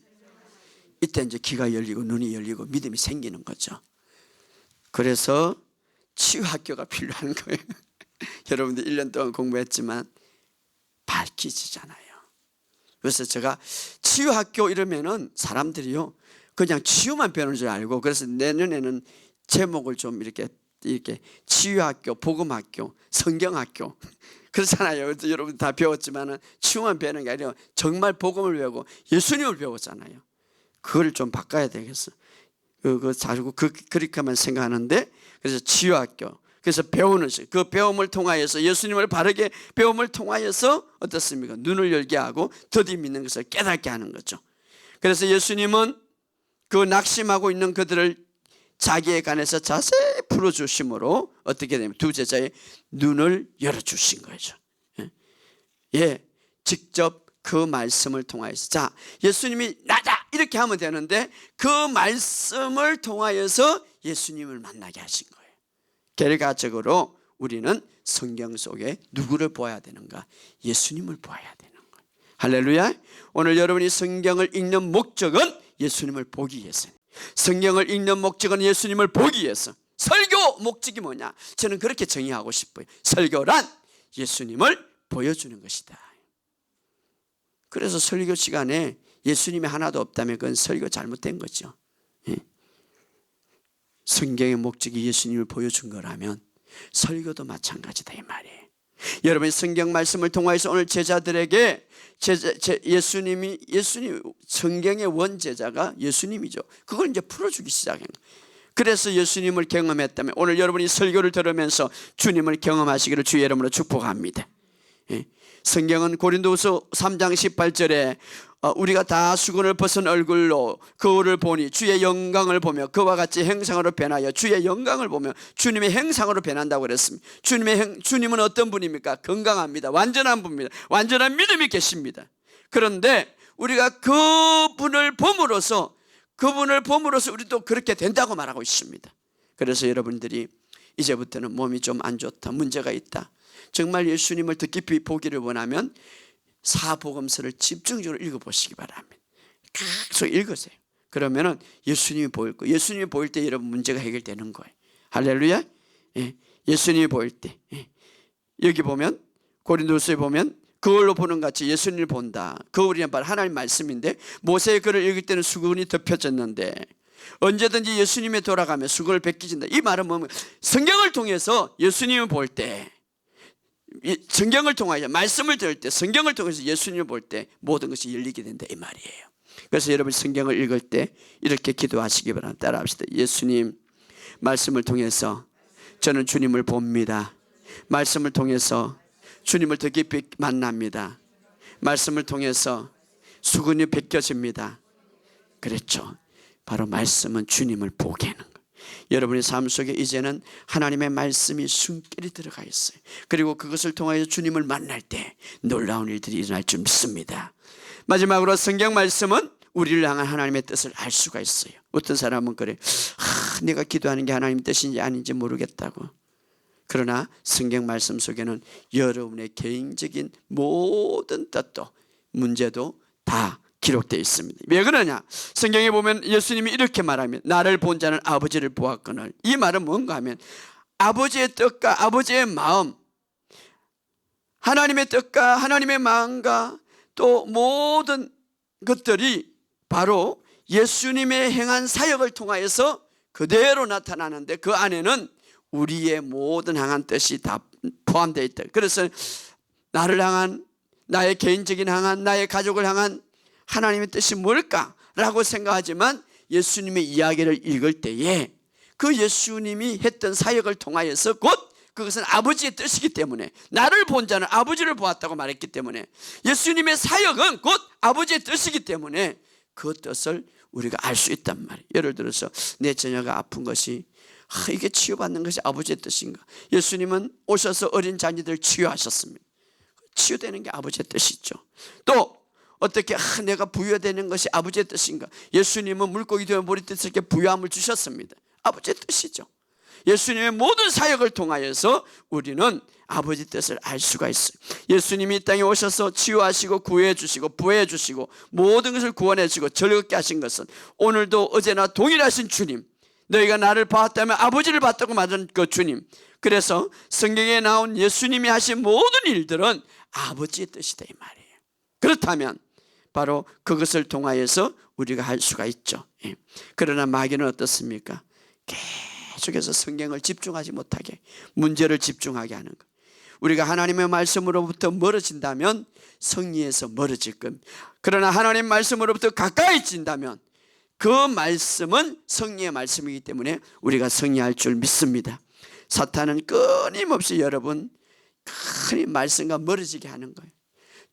이때 이제 귀가 열리고 눈이 열리고 믿음이 생기는 거죠. 그래서 치유학교가 필요한 거예요. 여러분들 1년 동안 공부했지만 밝혀지잖아요. 그래서 제가 치유학교 이러면은 사람들이요 그냥 치유만 배우는 줄 알고, 그래서 내년에는 제목을 좀 이렇게 치유학교, 복음학교, 성경학교 그렇잖아요. 여러분 다 배웠지만은 치유만 배우는 게 아니라 정말 복음을 배우고 예수님을 배웠잖아요. 그걸 좀 바꿔야 되겠어. 자꾸 그렇게만 생각하는데, 그래서 치유학교, 그래서 배우는 그 배움을 통하여서 예수님을 바르게 배움을 통하여서 어떻습니까? 눈을 열게 하고 더디 믿는 것을 깨닫게 하는 거죠. 그래서 예수님은 그 낙심하고 있는 그들을 자기에 관해서 자세히 풀어주심으로 어떻게 되면 두 제자의 눈을 열어주신 거죠. 예, 직접 그 말씀을 통하여서, 자, 예수님이 나다 이렇게 하면 되는데 그 말씀을 통하여서 예수님을 만나게 하신 거예요. 결과적으로 우리는 성경 속에 누구를 보아야 되는가? 예수님을 보아야 되는 거예요. 할렐루야. 오늘 여러분이 성경을 읽는 목적은 예수님을 보기 위해서예요. 성경을 읽는 목적은 예수님을 보기 위해서. 설교 목적이 뭐냐? 저는 그렇게 정의하고 싶어요. 설교란 예수님을 보여주는 것이다. 그래서 설교 시간에 예수님이 하나도 없다면 그건 설교 잘못된 거죠. 성경의 목적이 예수님을 보여준 거라면 설교도 마찬가지다 이 말이에요. 여러분, 성경 말씀을 통해서 오늘 제자들에게 예수님 성경의 원제자가 예수님이죠. 그걸 이제 풀어주기 시작한 거예요. 그래서 예수님을 경험했다면 오늘 여러분이 설교를 들으면서 주님을 경험하시기를 주의 이름으로 축복합니다. 성경은 고린도후서 3장 18절에 우리가 다 수건을 벗은 얼굴로 거울을 보니 주의 영광을 보며 그와 같이 형상으로 변하여 주의 영광을 보며 주님의 형상으로 변한다고 그랬습니다. 주님은 어떤 분입니까? 건강합니다. 완전한 분입니다. 완전한 믿음이 계십니다. 그런데 우리가 그분을 봄으로써 우리도 그렇게 된다고 말하고 있습니다. 그래서 여러분들이 이제부터는 몸이 좀 안 좋다, 문제가 있다, 정말 예수님을 더 깊이 보기를 원하면 사복음서를 집중적으로 읽어보시기 바랍니다. 계속 읽으세요. 그러면은 예수님이 보일 거예요. 예수님이 보일 때 여러분 문제가 해결되는 거예요. 할렐루야. 예수님이 보일 때. 여기 보면 고린도서에 보면 거울로 보는 같이 예수님을 본다. 거울이란 바로 하나님 말씀인데 모세의 글을 읽을 때는 수건이 덮여졌는데 언제든지 예수님에 돌아가면 수건을 벗기진다. 이 말은 뭐냐면 성경을 통해서 예수님을 볼 때, 성경을 통하여 말씀을 들을 때, 성경을 통해서 예수님을 볼 때 모든 것이 열리게 된다 이 말이에요. 그래서 여러분 성경을 읽을 때 이렇게 기도하시기 바랍니다. 따라합시다. 예수님, 말씀을 통해서 저는 주님을 봅니다. 말씀을 통해서 주님을 더 깊이 만납니다. 말씀을 통해서 수건이 벗겨집니다. 그렇죠. 바로 말씀은 주님을 보게 하는 거예요. 여러분의 삶 속에 이제는 하나님의 말씀이 숨결이 들어가 있어요. 그리고 그것을 통하여 주님을 만날 때 놀라운 일들이 일어날 줄 믿습니다. 마지막으로 성경 말씀은 우리를 향한 하나님의 뜻을 알 수가 있어요. 어떤 사람은 그래, 내가 기도하는 게 하나님 뜻인지 아닌지 모르겠다고. 그러나 성경 말씀 속에는 여러분의 개인적인 모든 뜻도 문제도 다 기록되어 있습니다. 왜 그러냐? 성경에 보면 예수님이 이렇게 말하면 나를 본 자는 아버지를 보았거늘. 이 말은 뭔가 하면 아버지의 뜻과 아버지의 마음, 하나님의 뜻과 하나님의 마음과 또 모든 것들이 바로 예수님의 행한 사역을 통하여서 그대로 나타나는데 그 안에는 우리의 모든 향한 뜻이 다 포함되어 있다. 그래서 나를 향한, 나의 개인적인 향한, 나의 가족을 향한 하나님의 뜻이 뭘까라고 생각하지만 예수님의 이야기를 읽을 때에 그 예수님이 했던 사역을 통하여서 곧 그것은 아버지의 뜻이기 때문에, 나를 본 자는 아버지를 보았다고 말했기 때문에 예수님의 사역은 곧 아버지의 뜻이기 때문에 그 뜻을 우리가 알 수 있단 말이에요. 예를 들어서 내 자녀가 아픈 것이 이게 치유받는 것이 아버지의 뜻인가? 예수님은 오셔서 어린 자녀들 치유하셨습니다. 치유되는 게 아버지의 뜻이죠. 또 어떻게 내가 부여되는 것이 아버지의 뜻인가? 예수님은 물고기 되어 머리뜻에게 부여함을 주셨습니다. 아버지의 뜻이죠. 예수님의 모든 사역을 통하여서 우리는 아버지 뜻을 알 수가 있어요. 예수님이 이 땅에 오셔서 치유하시고 구해 주시고 부해 주시고 모든 것을 구원해 주시고 즐겁게 하신 것은 오늘도 어제나 동일하신 주님, 너희가 나를 봤다면 아버지를 봤다고 말하는 그 주님, 그래서 성경에 나온 예수님이 하신 모든 일들은 아버지의 뜻이다 이 말이에요. 그렇다면 바로 그것을 통하여서 우리가 할 수가 있죠. 그러나 마귀는 어떻습니까? 계속해서 성경을 집중하지 못하게, 문제를 집중하게 하는 것. 우리가 하나님의 말씀으로부터 멀어진다면 성리에서 멀어질 겁니다. 그러나 하나님 말씀으로부터 가까이진다면 그 말씀은 성리의 말씀이기 때문에 우리가 성리할 줄 믿습니다. 사탄은 끊임없이 여러분 말씀과 멀어지게 하는 거예요.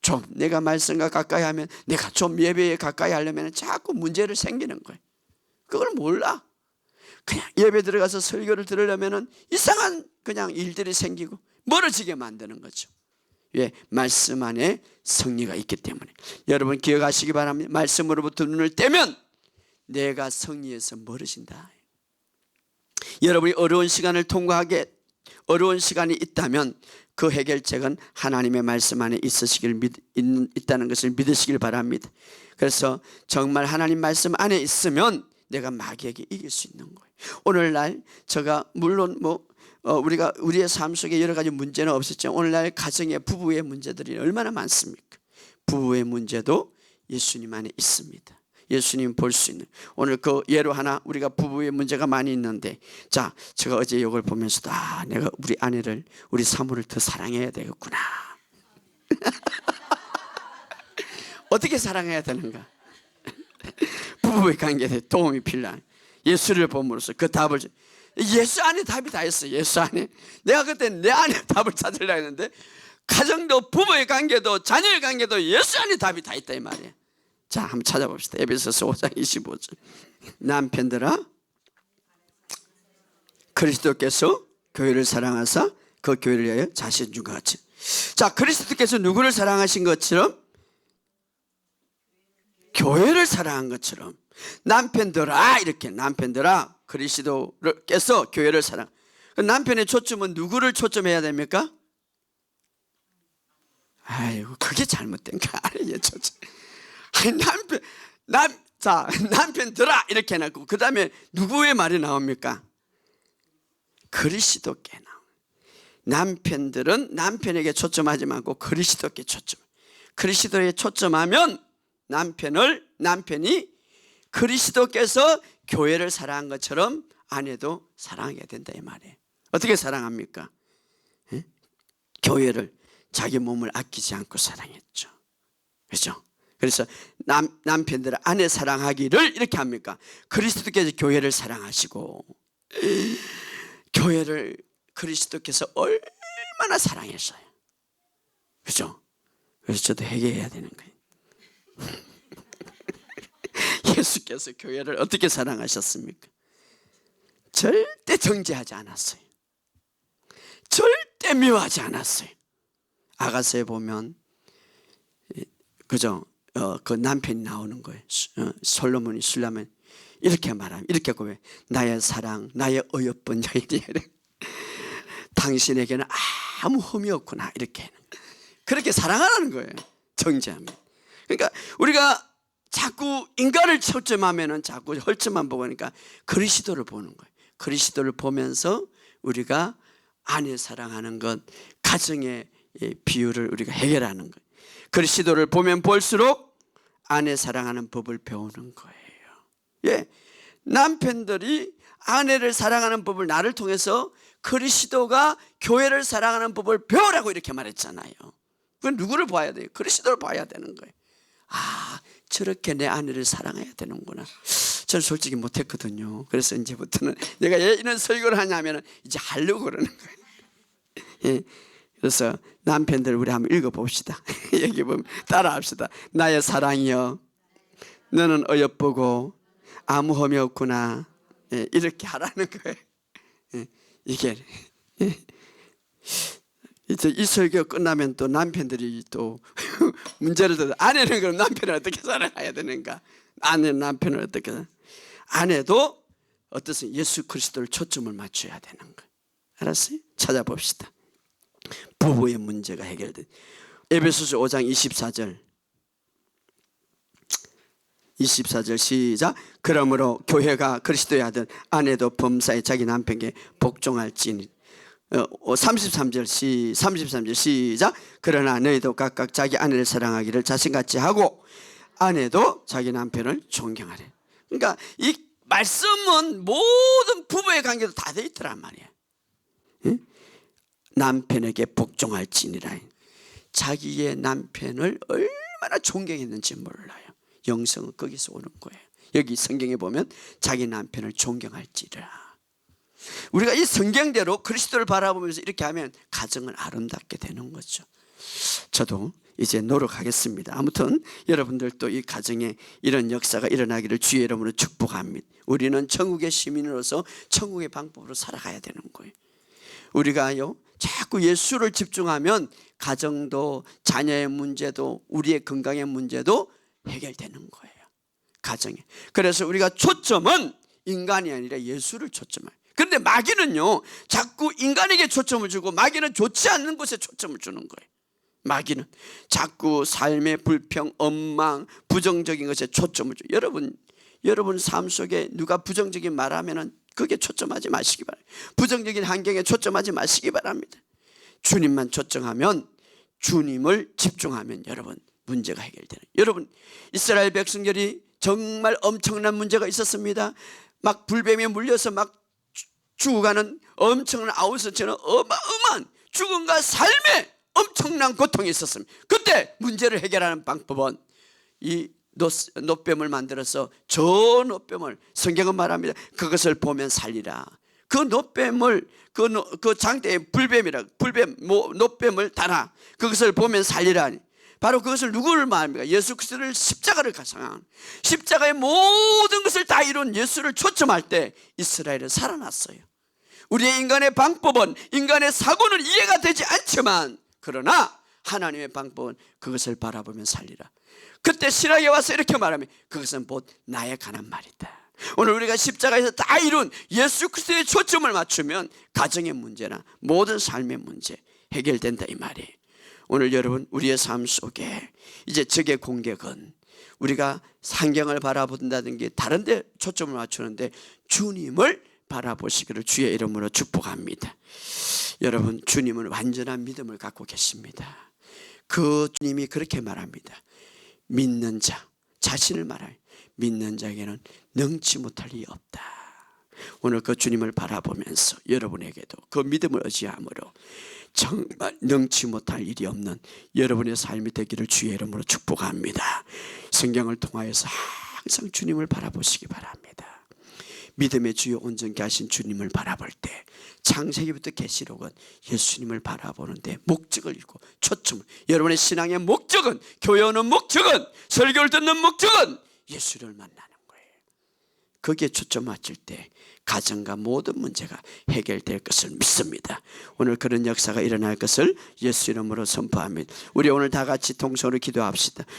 좀 내가 말씀과 가까이 하면, 내가 좀 예배에 가까이 하려면 자꾸 문제를 생기는 거예요. 그걸 몰라. 그냥 예배 들어가서 설교를 들으려면 이상한 그냥 일들이 생기고 멀어지게 만드는 거죠. 왜? 말씀 안에 성리가 있기 때문에. 여러분 기억하시기 바랍니다. 말씀으로부터 눈을 떼면 내가 성리에서 멀어진다. 여러분이 어려운 시간을 통과하게, 어려운 시간이 있다면 그 해결책은 하나님의 말씀 안에 있다는 것을 믿으시길 바랍니다. 그래서 정말 하나님 말씀 안에 있으면 내가 마귀에게 이길 수 있는 거예요. 오늘날 제가 물론 우리가 우리의 삶 속에 여러 가지 문제는 없었지만 오늘날 가정의 부부의 문제들이 얼마나 많습니까? 부부의 문제도 예수님 안에 있습니다. 예수님 볼 수 있는. 오늘 그 예로 하나, 우리가 부부의 문제가 많이 있는데, 자, 제가 어제 이걸 보면서도 내가 우리 아내를, 우리 사모를 더 사랑해야 되겠구나. 어떻게 사랑해야 되는가? 부부의 관계에 도움이 필요한 예수를 봄으로써 그 답을, 예수 안에 답이 다 있어. 예수 안에. 내가 그때 내 안에 답을 찾으려고 했는데 가정도, 부부의 관계도, 자녀의 관계도 예수 안에 답이 다 있다 이 말이에요. 자, 한번 찾아봅시다. 에베소서 5장 25절. 남편들아, 그리스도께서 교회를 사랑하사 그 교회를 위하여 자신 준 것 같이. 자, 그리스도께서 누구를 사랑하신 것처럼, 교회를 사랑한 것처럼, 남편들아, 이렇게 남편들아, 그리스도께서 교회를 사랑. 남편의 초점은 누구를 초점해야 됩니까? 아이고, 그게 잘못된 거 아니에요, 초점. 아니, 남편들아 이렇게 해놓고 그 다음에 누구의 말이 나옵니까? 그리스도께 나옵니다. 남편들은 남편에게 초점하지 말고 그리스도께 초점. 그리스도에 초점하면 남편이 그리스도께서 교회를 사랑한 것처럼 아내도 사랑하게 된다 이 말이에요. 어떻게 사랑합니까? 예? 교회를, 자기 몸을 아끼지 않고 사랑했죠. 그렇죠? 그래서 남편들은 아내 사랑하기를 이렇게 합니까? 그리스도께서 교회를 사랑하시고, 교회를 그리스도께서 얼마나 사랑했어요. 그렇죠? 그래서 저도 회개해야 되는 거예요. 예수께서 교회를 어떻게 사랑하셨습니까? 절대 정죄하지 않았어요. 절대 미워하지 않았어요. 아가서에 보면 그죠? 그 남편이 나오는 거예요. 솔로몬이 술라면 이렇게 말하면, 이렇게 고백. 나의 사랑, 나의 어여쁜 여인이 당신에게는 아무 흠이 없구나, 이렇게 그렇게 사랑하라는 거예요. 정죄하면. 그러니까 우리가 자꾸 인간을 초점하면은 자꾸 헐점만 보고 하니까 그리스도를 보는 거예요. 그리스도를 보면서 우리가 아내 사랑하는 것, 가정의 비유를 우리가 해결하는 거예요. 그리스도를 보면 볼수록 아내 사랑하는 법을 배우는 거예요. 예, 남편들이 아내를 사랑하는 법을 나를 통해서 그리스도가 교회를 사랑하는 법을 배우라고 이렇게 말했잖아요. 그건 누구를 봐야 돼요? 그리스도를 봐야 되는 거예요. 아, 저렇게 내 아내를 사랑해야 되는구나. 저는 솔직히 못했거든요. 그래서 이제부터는 내가 왜 이런 설교를 하냐면 이제 하려고 그러는 거예요. 예, 그래서 남편들 우리 한번 읽어봅시다. 여기 보면 따라합시다. 나의 사랑이여, 너는 어여쁘고 아무 흠이 없구나. 예, 이렇게 하라는 거예요. 예, 이게 이제 이 설교 끝나면 또 남편들이 또 문제를 더, 아내는 그럼 남편을 어떻게 사랑해야 되는가? 아내는 남편을 어떻게, 아내도 어떠세요? 예수 그리스도를 초점을 맞춰야 되는 거예요. 알았어요? 찾아봅시다. 부부의 문제가 해결돼. 에베소서 5장 24절 시작. 그러므로 교회가 그리스도의 아들 아내도 범사에 자기 남편에게 복종할지니. 33절 시작. 그러나 너희도 각각 자기 아내를 사랑하기를 자신같이 하고 아내도 자기 남편을 존경하래. 그러니까 이 말씀은 모든 부부의 관계도 다 돼 있더란 말이에요. 응? 남편에게 복종할지니라. 자기의 남편을 얼마나 존경했는지 몰라요. 영성은 거기서 오는 거예요. 여기 성경에 보면 자기 남편을 존경할지라. 우리가 이 성경대로 그리스도를 바라보면서 이렇게 하면 가정은 아름답게 되는 거죠. 저도 이제 노력하겠습니다. 아무튼 여러분들도 이 가정에 이런 역사가 일어나기를 주의 이름으로 축복합니다. 우리는 천국의 시민으로서 천국의 방법으로 살아가야 되는 거예요. 우리가요 자꾸 예수를 집중하면 가정도, 자녀의 문제도, 우리의 건강의 문제도 해결되는 거예요. 가정에. 그래서 우리가 초점은 인간이 아니라 예수를 초점해요. 그런데 마귀는요 자꾸 인간에게 초점을 주고, 마귀는 좋지 않는 곳에 초점을 주는 거예요. 마귀는 자꾸 삶의 불평, 엉망, 부정적인 것에 초점을 줘요. 여러분 삶 속에 누가 부정적인 말하면은 그게 초점하지 마시기 바랍니다. 부정적인 환경에 초점하지 마시기 바랍니다. 주님만 초점하면, 주님을 집중하면 여러분 문제가 해결되는. 여러분 이스라엘 백성들이 정말 엄청난 문제가 있었습니다. 막 불뱀에 물려서 막 죽어가는 엄청난 아우스처럼 어마어마한 죽음과 삶의 엄청난 고통이 있었습니다. 그때 문제를 해결하는 방법은 이 놋뱀을 만들어서 저 놋뱀을, 성경은 말합니다. 그것을 보면 살리라. 그 노뱀을 그 장대에 불뱀 노뱀을 달아 그것을 보면 살리라. 바로 그것을 누구를 말합니까? 예수 그리스도를 십자가를 가상한 십자가의 모든 것을 다 이룬 예수를 초점할 때 이스라엘은 살아났어요. 우리의 인간의 방법은, 인간의 사고는 이해가 되지 않지만 그러나 하나님의 방법은 그것을 바라보면 살리라. 그때 신학에 와서 이렇게 말하면 그것은 곧 나에 관한 말이다. 오늘 우리가 십자가에서 다 이룬 예수 그리스도의 초점을 맞추면 가정의 문제나 모든 삶의 문제 해결된다 이 말이에요. 오늘 여러분 우리의 삶 속에 이제 적의 공격은 우리가 환경을 바라본다는 게 다른 데 초점을 맞추는데 주님을 바라보시기를 주의 이름으로 축복합니다. 여러분 주님은 완전한 믿음을 갖고 계십니다. 그 주님이 그렇게 말합니다. 믿는 자, 자신을 말하여 믿는 자에게는 능치 못할 일이 없다. 오늘 그 주님을 바라보면서 여러분에게도 그 믿음을 의지함으로 정말 능치 못할 일이 없는 여러분의 삶이 되기를 주의 이름으로 축복합니다. 성경을 통하여서 항상 주님을 바라보시기 바랍니다. 믿음의 주요 온전케 하신 주님을 바라볼 때 창세기부터 계시록은 예수님을 바라보는데 목적을 잃고 초점을, 여러분의 신앙의 목적은, 교회 오는 목적은, 설교를 듣는 목적은 예수를 만나는 거예요. 거기에 초점 맞출 때 가정과 모든 문제가 해결될 것을 믿습니다. 오늘 그런 역사가 일어날 것을 예수 이름으로 선포합니다. 우리 오늘 다 같이 통성으로 기도합시다.